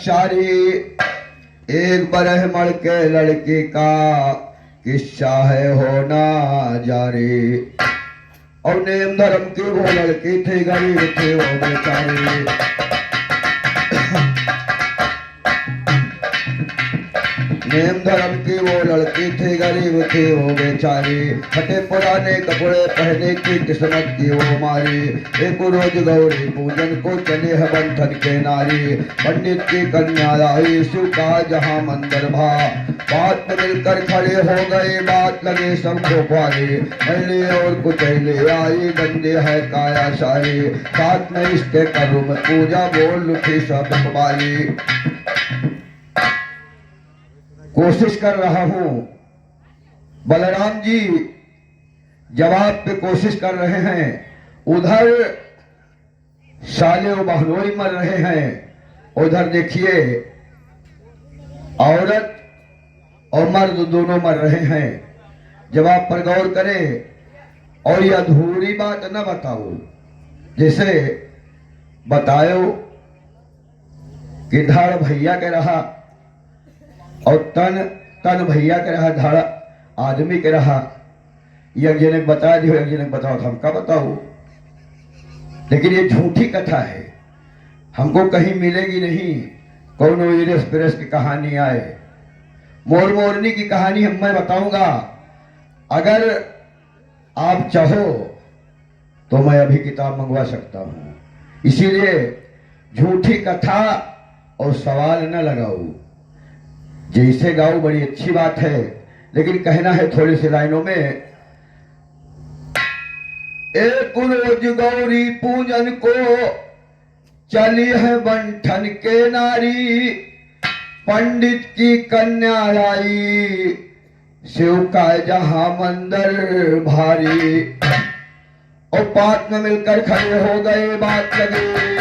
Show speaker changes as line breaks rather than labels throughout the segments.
सारी। एक ब्राह्मण के लड़की का किस्सा है होना जारी। और नेम धर्म की वो लड़की थी, गरीब थी वो बेचारी। नेम धर्म की वो लड़की थी, गरीब थी वो बेचारी। फटे पुराने कपड़े पहने की किस्मत की वो मारी। एक रोज गौरी पूजन को चले है बंधन के नारी। पंडित की कन्या आई, शिव का जहाँ मंदिर भा। बात में मिलकर खड़े हो गए, बात लगे सबको भारी। पहले और कुचैले आई, गंदे है काया सारी। साथ में इसके करूँ में पूजा, बोल उठी सब बारी। कोशिश कर रहा हूं, बलराम जी जवाब पे कोशिश कर रहे हैं। उधर साले और बहनोई मर रहे हैं। उधर देखिए औरत और मर्द दोनों मर रहे हैं। जवाब पर गौर करें और ये अधूरी बात न बताओ। जैसे बताओ कि धड़ भैया के रहा और तन भैया के रहा, धड़ आदमी के रहा। एक जने बता दियो, एक जने बताओ, हमका बताओ। लेकिन ये झूठी कथा है, हमको कहीं मिलेगी नहीं। कौन इरस पिरस की कहानी आए, मोर मोरनी की कहानी मैं बताऊंगा। अगर आप चाहो तो मैं अभी किताब मंगवा सकता हूं। इसीलिए झूठी कथा और सवाल न लगाओ। जैसे गाओ बड़ी अच्छी बात है, लेकिन कहना है थोड़ी सी लाइनों में। एक रोज गौरी पूजन को चली है बंठन के नारी। पंडित की कन्या आई, शिव का जहां मंदिर भारी। और बात में मिलकर खड़े हो गए, बात लगी।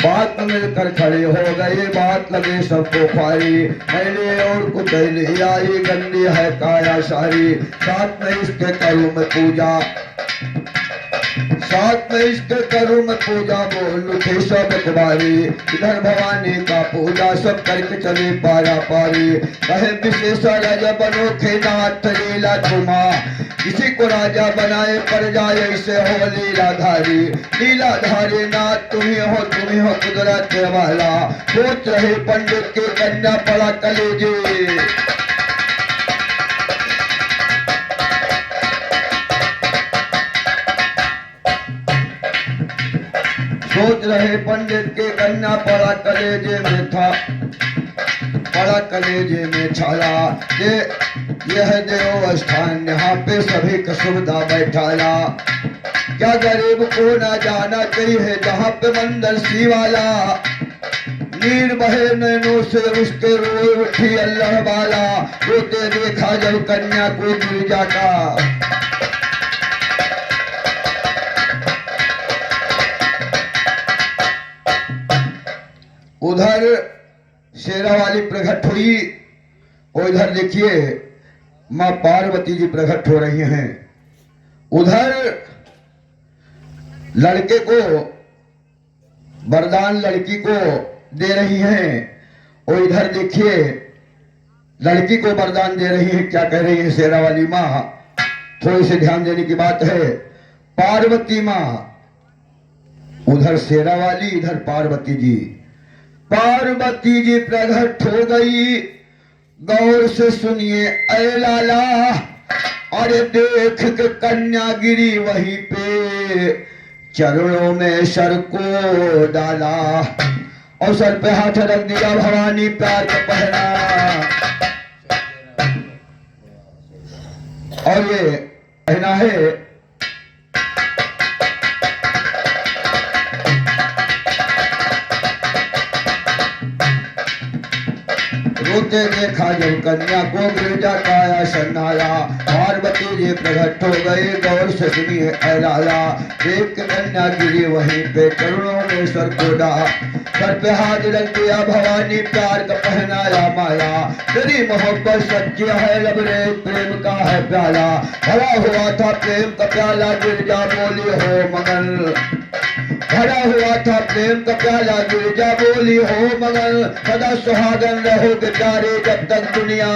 बात में मिलकर खड़े हो गए, बात लगे सबको ख्वारी। पहले और कुचैली आई, गंदी है काया सारी। साथ में इसके करूँ में पूजा, साथ में इसके करूँ में पूजा, बोल उठे सब कुमारी। इधर भवानी का पूजा सब करके चले पारा पारी। कहे विशेष राजा बनो थे नाथ लीला तुमा। किसी को राजा बनाए पर जाए, ऐसे हो लीलाधारी। लीलाधारी नाथ तुम्हें हो कुदरत वाला। सोच रहे पंडित के कन्या पड़ा कलेजे। सोच रहे पंडित के कन्या पड़ा कलेजे में था, पड़ा कलेजे में छाया। यह देव स्थान, यहाँ पे सभी का सुविधा बैठाया। क्या गरीब को ना जाना चाहिए जहाँ पे मंदिर सी वाला। नीर बहे नैनों से उसके रोए उठी अल्लाह वाला। रोते देखा जब कन्या को गिरजा का। उधर शेरा वाली प्रकट हुई और इधर देखिए मां पार्वती जी प्रकट हो रही हैं। उधर लड़के को वरदान लड़की को दे रही हैं और इधर देखिए लड़की को वरदान दे रही हैं। क्या कह रही है शेरा वाली मां, थोड़ी सी ध्यान देने की बात है। पार्वती मां, उधर शेरा वाली, इधर पार्वती जी। पार्वती जी प्रकट हो गई, गौर से सुनिए ऐ लाला। अरे देख के कन्या गिरी वहीं पे, चरणों में सर को डाला और सर पे हाथ रख दिया। भवानी प्यार का पहना और ये कहना है। रोते देखा जब कन्या को गिरजा काया सन्नाया। पार्वती जी प्रकट हो गई गौर से सुनी है ऐलाया। देख के कन्या गिरी वहीं पे चरणों में सर को डाला। सर पे हाथ रख दिया भवानी प्यार का पहनाया माला। तेरी मोहब्बत सच्ची है लब रे प्रेम का है प्याला। भरा हुआ था प्रेम का प्याला गिरजा बोली हो मगन। भरा हुआ था प्रेम का प्याला गिरजा बोली हो मगन। सदा सुहागन रहोगे प्यारे जब तक दुनिया।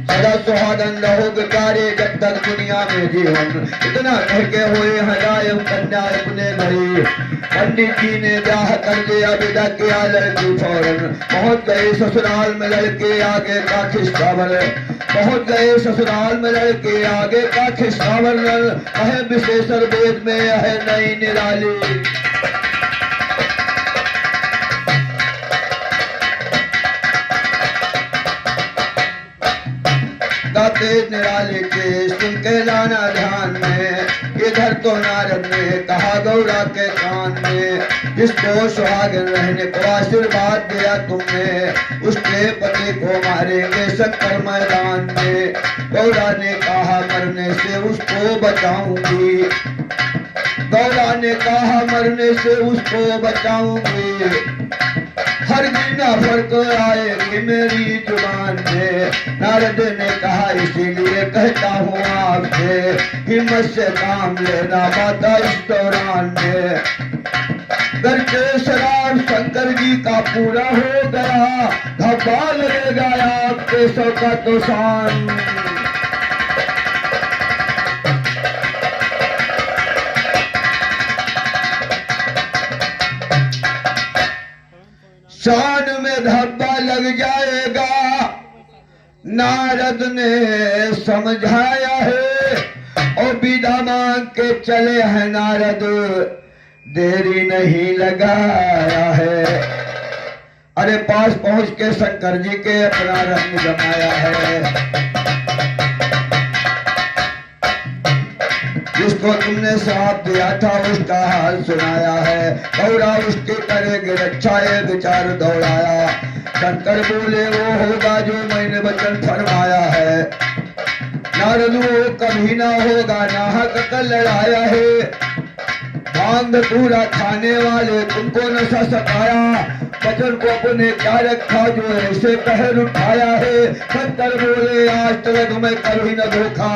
सदा सुहागन रहोगे प्यारे जब तक दुनिया में जीवन। इतना कह के हुए हजाए कन्या अपने घरी। पंडित जी ने ब्याह कर दिया विदा किया लड़की फौरन। पहुंच गए ससुराल में लड़के आगे का खिस्सावर। पहुंच गए ससुराल में लड़के आगे का खिस्सावर। कहे विशेषर वेद में है नई निराली। गाते निराले के सुन के लाना ध्यान में। इधर तो नारद ने कहा गौरा के कान में। जिसको सुहागन रहने को आशीर्वाद दिया तुमने उसके पति को मारेंगे शंकर मैदान में। गौरा ने कहा मरने से उसको बचाऊंगी। गौरा ने कहा मरने से उसको बचाऊंगी। हर दिन फर्क आएगी मेरी जुबान में। नारद ने कहा इसीलिए कहता हूँ आपसे हिम्मत से काम लेना माता इस दौरान में। करके शराब शंकर जी का पूरा हो गया। धब्बा लगेगा आपके सौ का तो शान। शान में धब्बा लग जाएगा। नारद ने समझाया है और विदा मांग के चले हैं नारद। देरी नहीं लगाया है। अरे पास पहुंच के शंकर जी के अपना रंग जमाया है। जिसको तुमने साथ दिया था उसका हाल सुनाया है। गौरा उसके करेगे रक्षा ये विचार दौड़ाया। शंकर बोले वो होगा जो मैंने वचन फरमाया है। नारद वो कभी ना होगा नाहक कर लड़ाया है। भांग पूरा खाने वाले तुमको नशा सताया। वचन को अपने क्या रखा जो ऐसे कहर उठाया है। शंकर बोले आज तक मैं कभी न धोखा।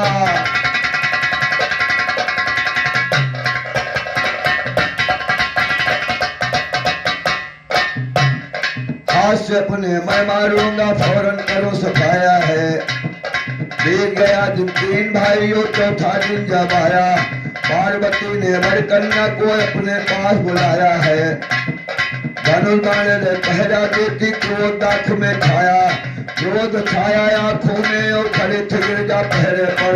आज से अपने मैं मारूंगा फौरन करो सफाया है। बीत गया दिन तीन भाइयों चौथा दिन जब आया। पार्वती ने वर कन्या को अपने पास बुलाया है। धनुष बाण ने पहरा देती क्रोध आंख में छाया। क्रोध छाया आंखों में और खड़े थे गिरजा पहरे पर।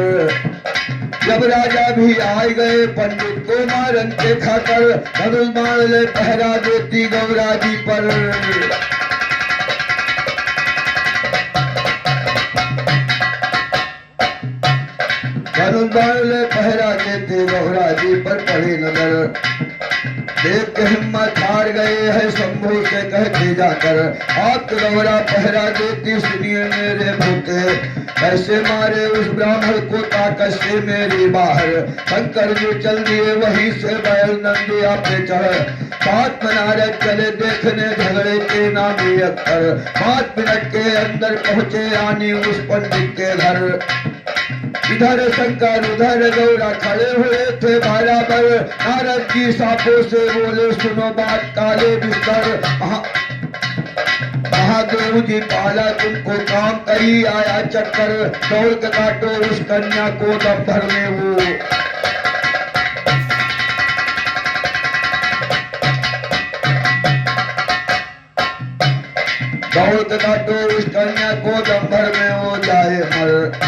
जब राजा भी आए गए पंडित को मारन के खाकर। धनुष बाण ने पहरा देती गौरा जी पर। धनुष बाण ले पहरा देते गौरा जी पर पड़ी नजर। देख के हिम्मत हार गए है शंभू से कहते जाकर। आप गौरा पहरा देती सुनिए मेरे भूते। कैसे मारे उस ब्राह्मण को ताकत से मेरी बाहर। शंकर जी चल दिए वहीं से बैल नंदिया पे चढ़। 7 नारद चले देखने झगड़े के नामी अक्सर। 5 मिनट के अंदर पहुंचे आनी उस पंडित के घर। इधर शंकर उधर गौरा खड़े हुए थे बराबर। नारद जी सांपों से बोले सुनो बात काले बिस्तर। महादेव जी पाला तुमको काम कही आया चक्कर। दौड़ के काटो उस कन्या को दम भर में वो। दौड़ के काटो उस कन्या को दम भर में वो जाए मर।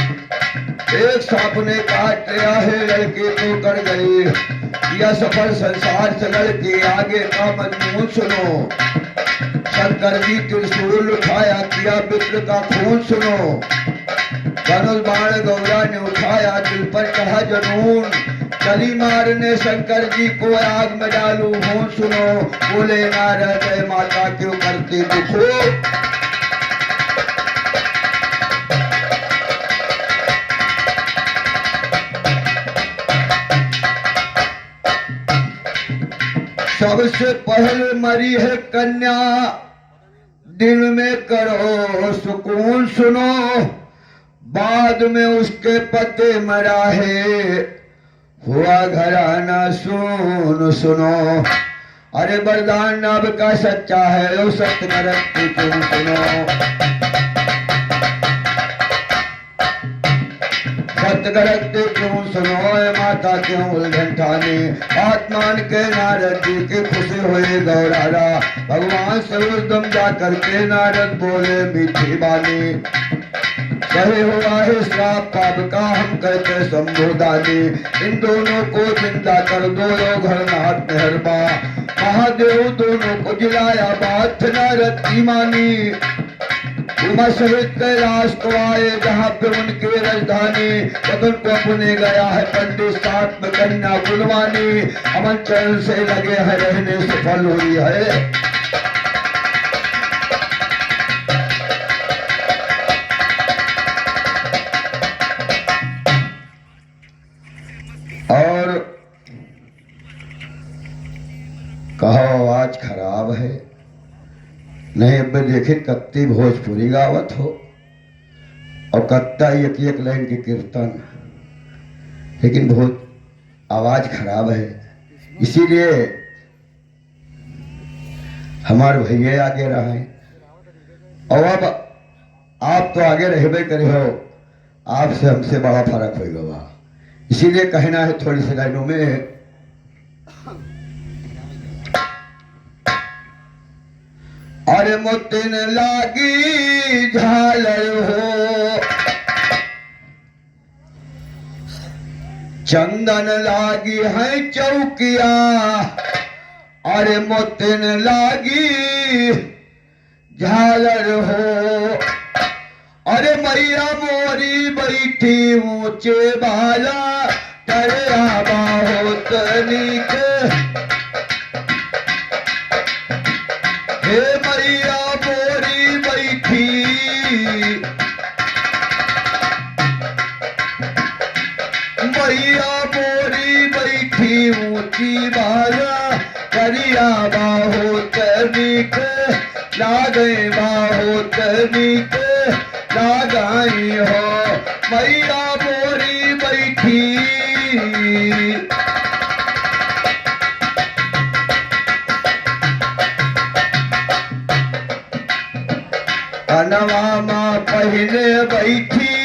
एक सांप ने काट लिया है लड़की तो कर गई। यह सफल संसार से लड़की आगे का मजमून सुनो। शंकर जी त्रिशूल उठाया किया मित्र का खून सुनो। धनुष बाण गौरा ने उठाया दिल पर चढ़ा जनून। कली मारने शंकर जी को आग में डालू हूँ सुनो, बोले नारद जय माता क्यों करती दुखो। सबसे पहले मरी है कन्या, दिन में करो सुकून सुनो, बाद में उसके पति मरा है, हुआ घराना सुन सुनो। अरे वरदान अब का सच्चा है, लो सत्य करती तुम सुनो। सत्य क्यों सुनो माता क्यों उलझन ठाने, आत्मान के नारद जी के खुशी हुए गौरारा, भगवान से उद्यम जाकर के नारद बोले मीठी बानी, कहे हुआ है श्राप पाप का हम कहते संबोधानी, इन दोनों को जिंदा कर दो घर नाथ मेहरबा, महादेव दोनों को जिलाया बात नारद की मानी, उमा सहित कैलाश को आए जहाँ पे उनकी राजधानी, पवन को अपने गया है पंडित साथ में कन्या गुणवानी, अमन चरण से लगे हैं रहने सफल हुई है। और कहो आवाज खराब है, नहीं अब देखे कत्ती भोजपुरी गावत हो और कत्ता एक एक लाइन की कीर्तन, लेकिन बहुत आवाज खराब है, इसीलिए हमारे भैया आगे रहे। और अब आप तो आगे रहबे करे हो, आपसे हमसे बड़ा फर्क होगा, इसीलिए कहना है थोड़ी सी लाइनों में। अरे मोतिन लागी झालर हो, चंदन लागी है चौकिया, अरे मोतिन लागी झालर हो, अरे मैया मोरी बैठी ऊंचे बाला, टरिया बहुत नीक, हे मैया मोरी बैठी, मैया मोरी बैठी ऊंची बाला, करिया बहुत नीक लागे, बहुत नीक लागाई हो, मैया मोरी बैठी। कनवा माँ पहले बैठी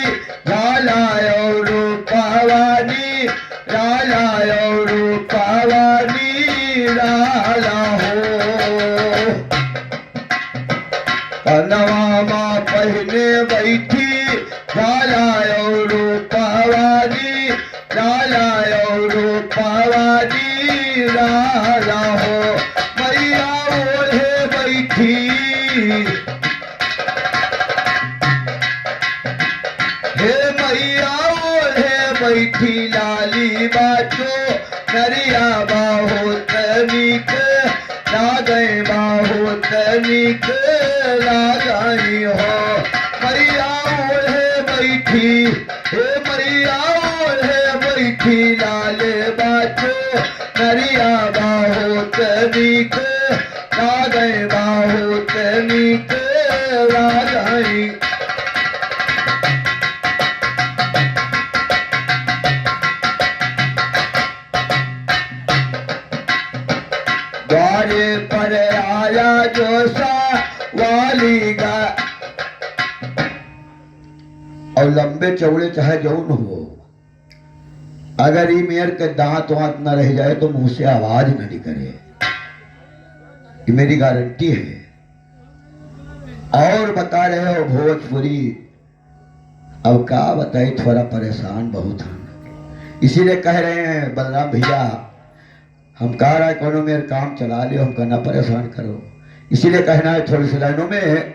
लाला और पावानी, लाला और पावानी लाला हो, कनवा माँ पहले बैठी लाला और पावानी, लाला और पावानी लाला हो, मैया ओढ़े बैठी, हे मैया ओढ़े बैठी लाली बाचो, नरिया बहुत नीक लागे, बहुत नीक लागाई हो, मैया ओढ़े बैठी, हे मैया ओढ़े बैठी लाले बाचो, नरिया बहुत नीक लागे, बहुत नीक लागाई। द्वारे पर आया जोसा वाली गा, और लंबे चौड़े चाहे जौन हो, अगर ये मेयर के दांत वांत न रह जाए तो मुंह से आवाज न निकले, ये मेरी गारंटी है। और बता रहे हो भोजपुरी, अब का बताए थोड़ा परेशान बहुत हम, इसीलिए कह रहे हैं बलराम भैया, हम कह रहा है कोनो मेरे काम चला लियो, हमको ना परेशान करो, इसीलिए कहना है थोड़ी सी लाइनों में।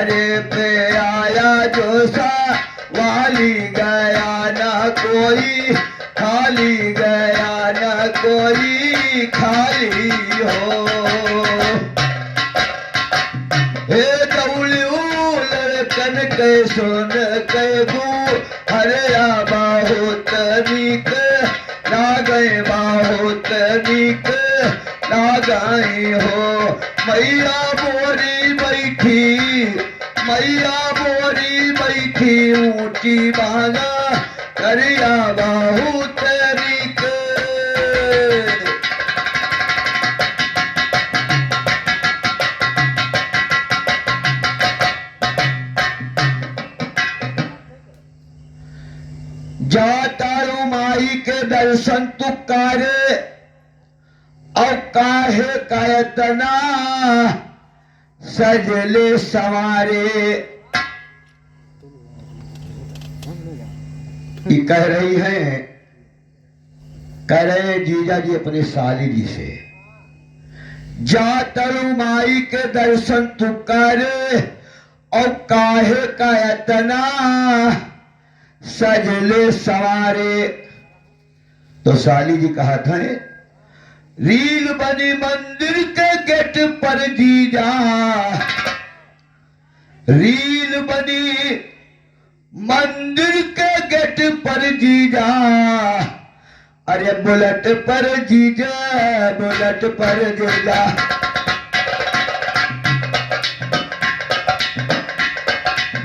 द्वारे पे आया जो सा वाली गया न कोई खाली, गया न कोई खाली हो। हे दौड़ू लड़कन के सुन के गू हरिया बहुत नीक लागै, बहुत नीक लागै हो। मैया मोरी बैठी, मैया मोरी बैठी ऊंची बाला करिया बहुत नीक। जा तारू माई के दर्शन तू करे और काहे कायतना सजले सवारे। ये कह रही है, कह रहे जीजा जी अपने साली जी से, जा तारू माई के दर्शन तू करे और काहे कायतना सजले सवारे। तो साली जी कहा था, रील बनी मंदिर के गेट पर जीजा, रील बनी मंदिर के गेट पर जीजा। अरे बुलेट पर जीजा, बुलेट पर जीजा,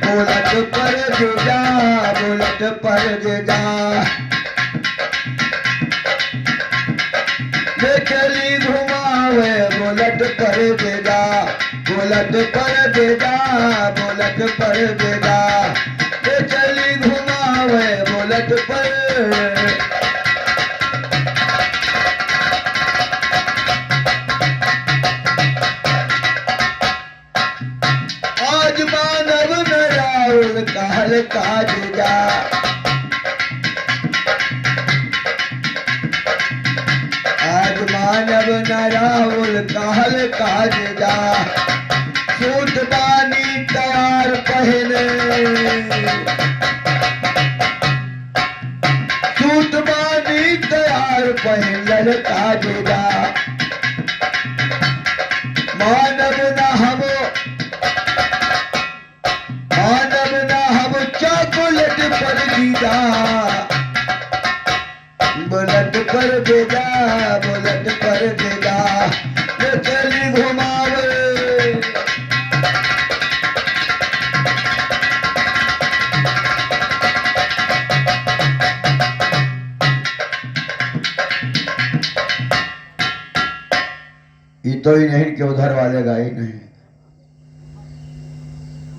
बुलेट पर जीजा, बुलेट पर जीजा। ले चली घुमावे बुलेट पर जीजा, बुलेट पर जीजा, बुलेट पर जीजा। ले चली घुमावे बुलेट पर। आज मानव न राउल कहल का जीजा, आज मानव न राउल कहल का जीजा। सूट बानी तैयार पहने, सूट बानी तैयार पहनल का जीजा। मानव न हम, मानव न हम चॉकलेट पर जीजा, बुलेट पर जीजा, बुलेट पर जीजा। ले चली घुमावे, ये तो ही नहीं कि उधर वाले गाय नहीं,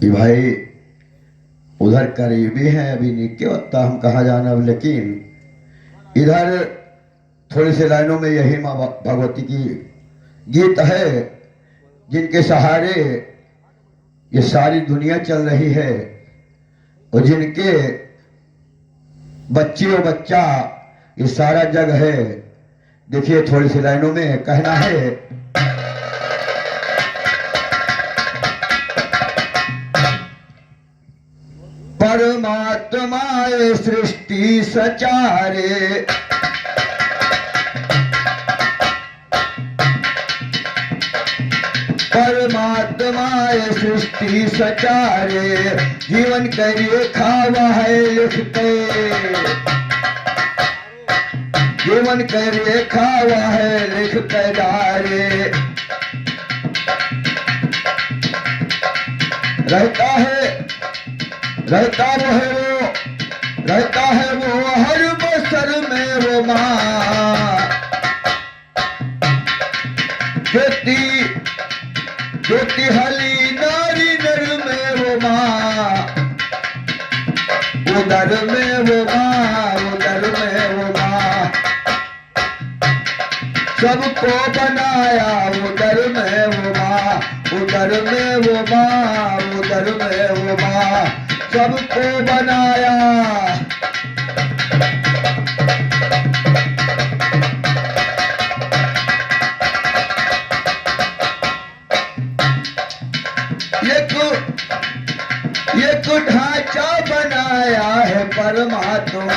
ये भाई उधर करीबी हैं, अभी नहीं के वक्ता हम कहाँ जाना। लेकिन इधर थोड़ी सी लाइनों में यही माँ भगवती की गीत है, जिनके सहारे ये सारी दुनिया चल रही है और जिनके बच्चे और बच्चा ये सारा जग है। देखिए थोड़ी सी लाइनों में कहना है, परमात्मा सृष्टि सचारे, परमात्मा सृष्टि सचारे। जीवन करिए खावा है लिखते, जीवन करिए खावा है लिख के डारे। रहता है, रहता वो है वो, रहता है वो हर बसर में वो माँ। ज्योति ज्योति हली नारी नर में वो माँ, उधर में वो माँ, उधर में वो माँ। सबको बनाया उधर में वो माँ, उधर में वो माँ, उधर में वो माँ। सबको बनाया, एक परमात्मा।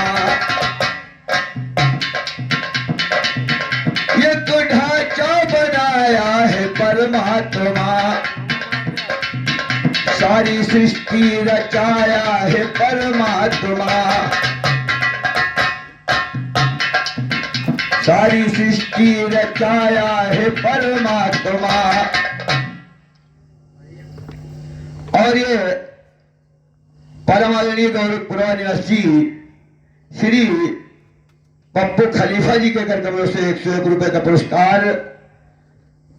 एक ढांचा बनाया है परमात्मा, सारी सृष्टि रचाया है परमात्मा, सारी सृष्टि रचाया है परमात्मा। और ये परम आदरणीय गोरखपुरा निवासी श्री पप्पू खलीफा जी के कार्यक्रमों से 101 रुपए का पुरस्कार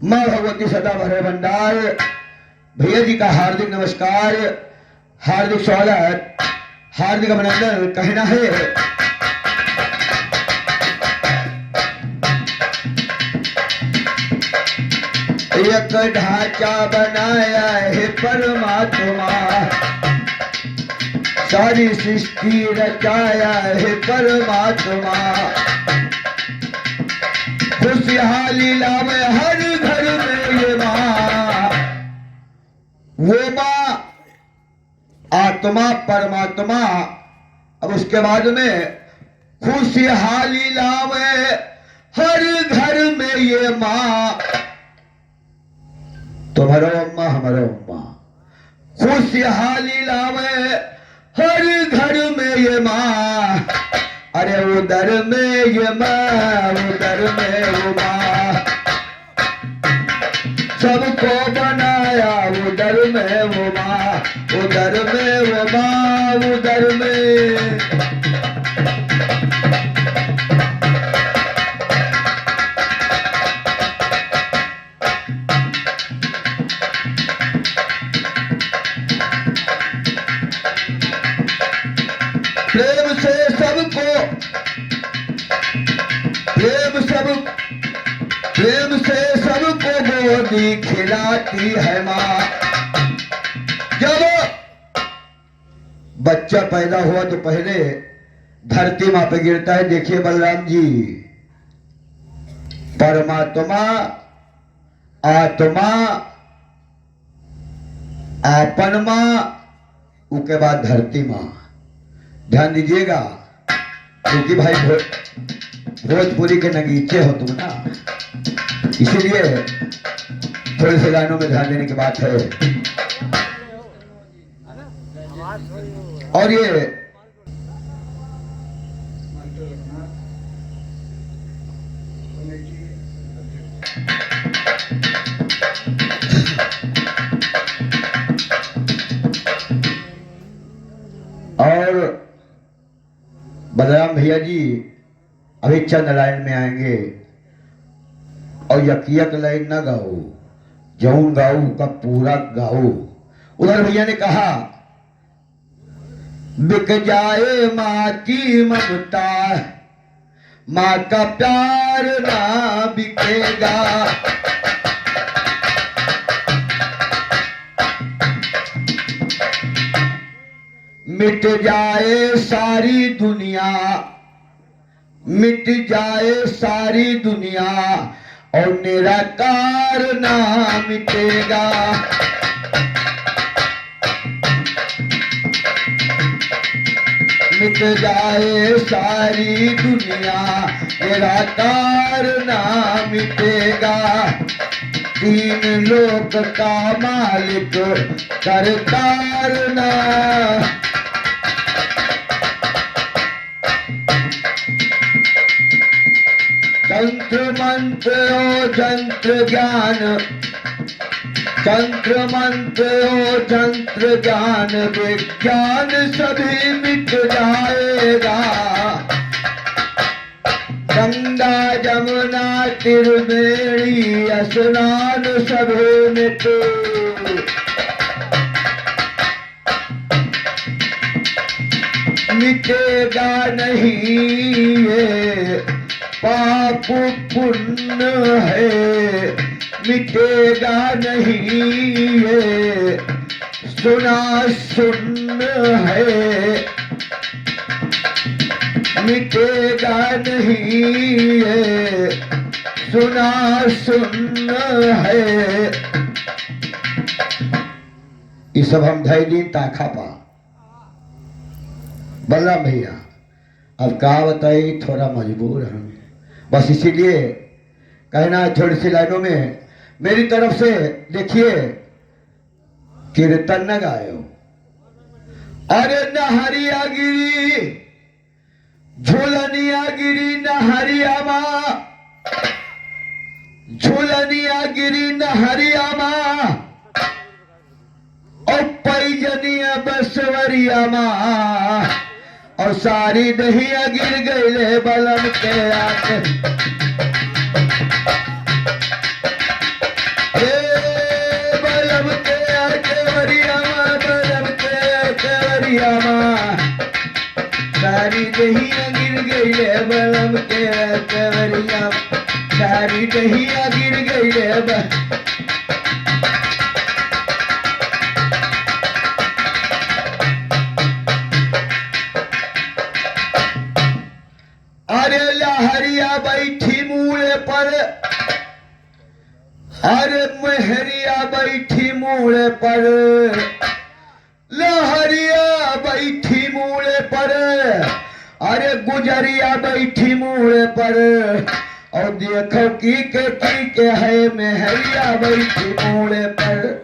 मां भगवती सदा भरे भंडार भैया जी का हार्दिक नमस्कार, हार्दिक स्वागत, हार्दिक अभिनंदन कहना है। एक ढांचा बनाया है परमात्मा, सारी सृष्टि रचाया है परमात्मा, खुशहाली लावे हर घर में ये माँ। वो माँ आत्मा परमात्मा, अब उसके बाद में खुशहाली लावे हर घर में ये माँ। तुम्हारो अम्मा हमारो अम्मा, खुशहाली लावे हर घर में ये माँ। अरे उधर में ये माँ, उधर में वो माँ, सबको बनाया उधर में वो माँ, उधर में वो माँ, उधर में। प्रेम से सबको, प्रेम से सबको गोदी खिलाती है माँ। जब बच्चा पैदा हुआ तो पहले धरती माँ पे गिरता है। देखिए बलराम जी, परमात्मा, आत्मा, आपन माँ, उसके बाद धरती माँ। ध्यान दीजिएगा, क्योंकि भाई भोजपुरी के नगीचे हो तुम ना, इसीलिए थोड़े से गानों में ध्यान देने की बात है। और ये और बलराम भैया जी अभी चंद लाइन में आएंगे और यकियक लाइन ना गाओ, जौन गाओ का पूरा गाओ। उधर भैया ने कहा बिक जाए माँ की ममता, माँ का प्यार ना बिकेगा। मिट जाए सारी दुनिया, मिट जाए सारी दुनिया, और निराकार ना मिटेगा। मिट जाए सारी दुनिया, निराकार ना मिटेगा। तीन लोक का मालिक सरकार ना। तंत्र मंत्र ओ जंत्र ज्ञान, तंत्र मंत्र ओ जंत्र ज्ञान, विज्ञान सभी मिट जाएगा। गंगा जमुना त्रिवेणी स्नान सभी मिट, मिटेगा नहीं ये पाप पुण्य है, मिटेगा नहीं ये सुना सुन्न है, मिटेगा नहीं ये सुना सुन्न है। ये सब हम धैर्य ताखा पा बलराम भैया अब कहा बताई, थोड़ा मजबूर हम, बस इसीलिए कहना है थोड़ी सी लाइनों में मेरी तरफ से। देखिए कीर्तन न गायो। अरे नहरिया गिरी झूलनिया गिरी नहरिया माँ, झूलनिया गिरी नहरिया माँ, और पैजनिया बसवरिया माँ, और सारी दहिया गिर गईले बलम के आके। बलम के आके वरिया माँ, बलम के आके वरिया माँ, सारी दहिया गिर गईले बलम के आके वरिया, सारी दहिया गिर गईले। अरे लहरिया बैठी मूले पर, अरे मेहरिया बैठी मूले पर, लहरिया बैठी मूले पर, अरे गुजरिया बैठी मूले पर, और देखो की के है मेहरिया बैठी मूले पर।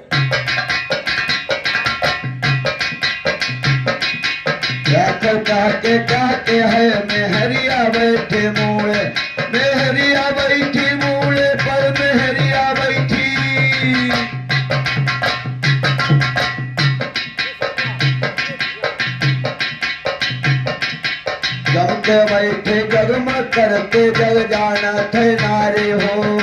देखो कहके है मेहरिया बैठे मूले, मेहरिया बैठी मूले पर, मेहरिया बैठी। जम के बैठे जगमग करते जग जाना थे नारे हो,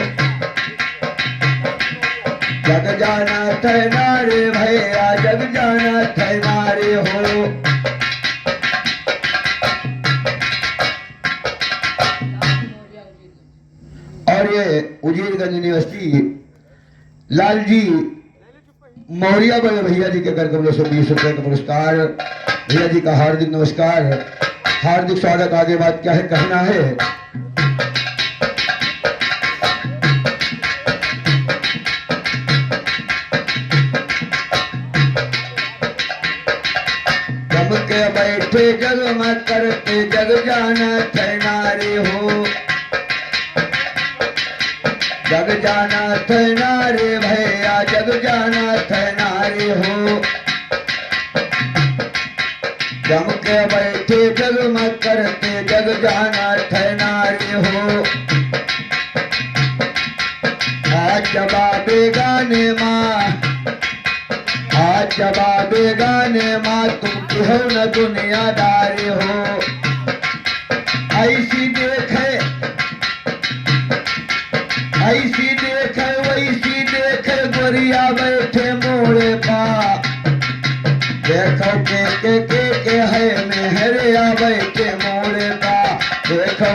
जग जाना थे नारे भैया, जग जाना थे नारे हो। और ये उजीरगंज यूनिवर्सिटी लालजी मौर्य बड़े भैया जी के कर कमलों से 20 रुपए का पुरस्कार। भैया जी का हार्दिक नमस्कार, हार्दिक स्वागत। आगे बात क्या है कहना है। जम के बैठे जगमग करते जग जाना थे नारे हो, जग जाना थे नारे भैया, जग जाना थे नारे हो। जम के बैठे जगमग करते जग जाना थे नारे हो। आज जवाबे गाने माँ, आज जवाबे गाने माँ, तुम हो न दुनियादारी हो। ऐसी देखे, ऐसी देखे वैसी देखे गोरिया बैठे मोड़े पा। देखो के है मेहरिया बैठे मोड़े पा, देखो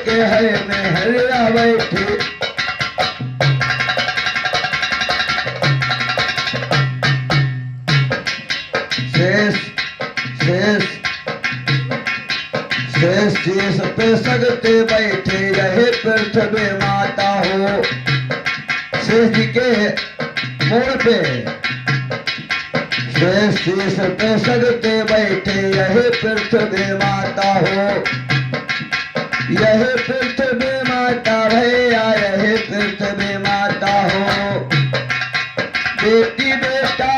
के है मेहरिया बैठे। शेष शेष शेष शेष पे सगते बैठे रहे पृथ्वी माता हो। शेष जी के मोड़ पे शेष शेष पे सगते बैठे यह पृथ्वी माता हो। यह पृथ्वी माता भैया, यह पृथ्वी माता हो। बेटी बेटा,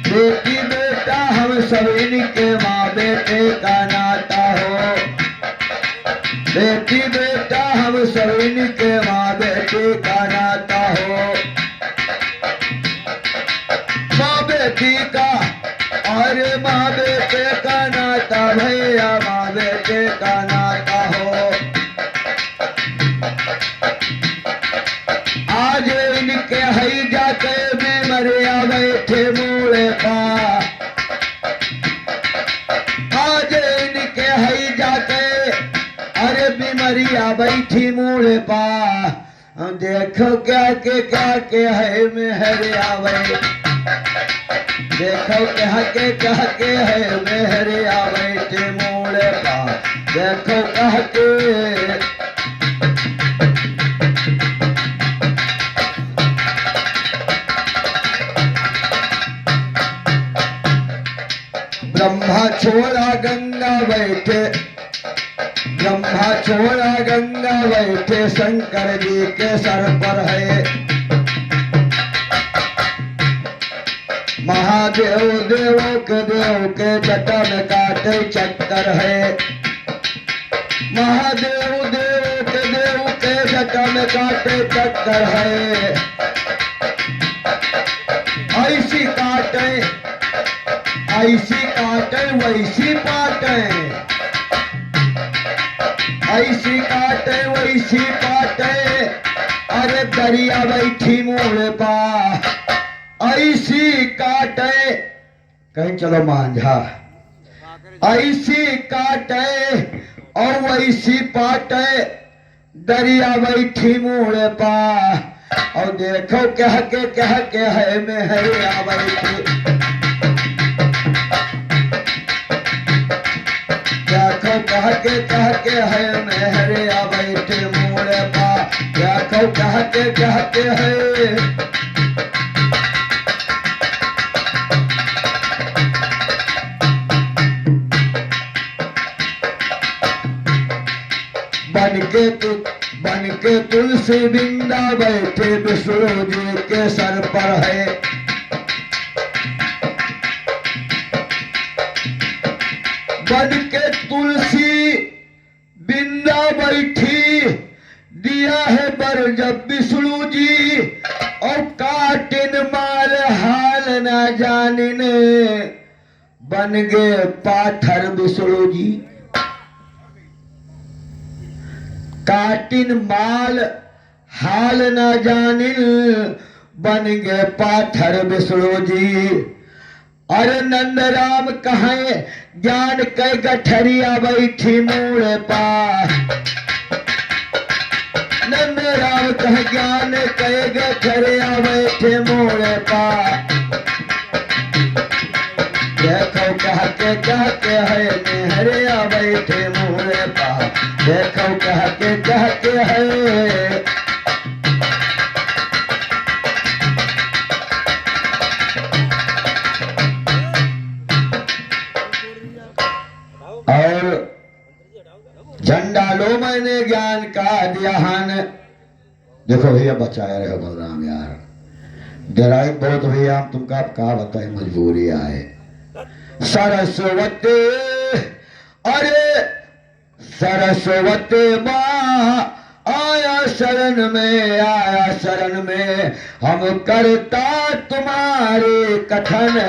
बेटी बेटा हम सभी के माँ बेटे का नाता हो। बेटी बेटा हम सभी के माँ बेटे का नाता हो। माँ बेटी का, अरे माँ बेटे का नाता भैया, माँ बेटे का नाता हो। आज इनके हई जाके बीमरिया बैठे मूले पा। आज इनके हई जाके अरे बीमरिया बैठी मूले पा। देखो क्या के है मेहरिया बैठ, देखो क्या के है मेहरिया बैठे मूले पा। देखो के ब्रह्मा छोड़ा गंगा बैठे, ब्रह्मा छोड़ा गंगा बैठे शंकर जी के सर पर है। महादेव देवों के देव के जटा में काटे चक्कर है। महादेव देव के जटा में काटे चक्कर है। ऐसी काटे वैसी पाटे, ऐसी काटे वैसी पाटे। अरे दरिया बैठी मोड़ पा, ऐसी काटे, कहीं चलो मांझा, ऐसी काटे और वैसी पाटे। दरिया बैठी मोड़ पा, और देखो कह के है में है बैठी। देखो कह के है में हरिया बैठे मोड़ पा। देखो कह के है। बन के तुलसी बिंदा बैठे विष्णु जी के सर पर है। बन के तुलसी बिंदा बैठी, दिया है बर जब विष्णु जी। और काटिन माल हाल न जानिन, बन गए पाथर विष्णु जी। काटिन माल हाल न जानिन, बन गए पाथर विष्णु जी। अरे नंद राम कहे ज्ञान के गठरिया बैठी मोड़ पा। नंद राम कहे ज्ञान के गठरिया बैठे मोड़ पा। देखो कह के है नेहरिया बैठे मोड़ पा। देखो कह के है। और झंडा लो मैंने ज्ञान का ध्यान। देखो भैया बचाया रहे बलराम यार, डराई बहुत भैया, हम तुमका क्या बताए, मजबूरी आए। सरस्वती, अरे सरस्वती माँ आया शरण में, आया शरण में। हम करता तुम्हारे कथन,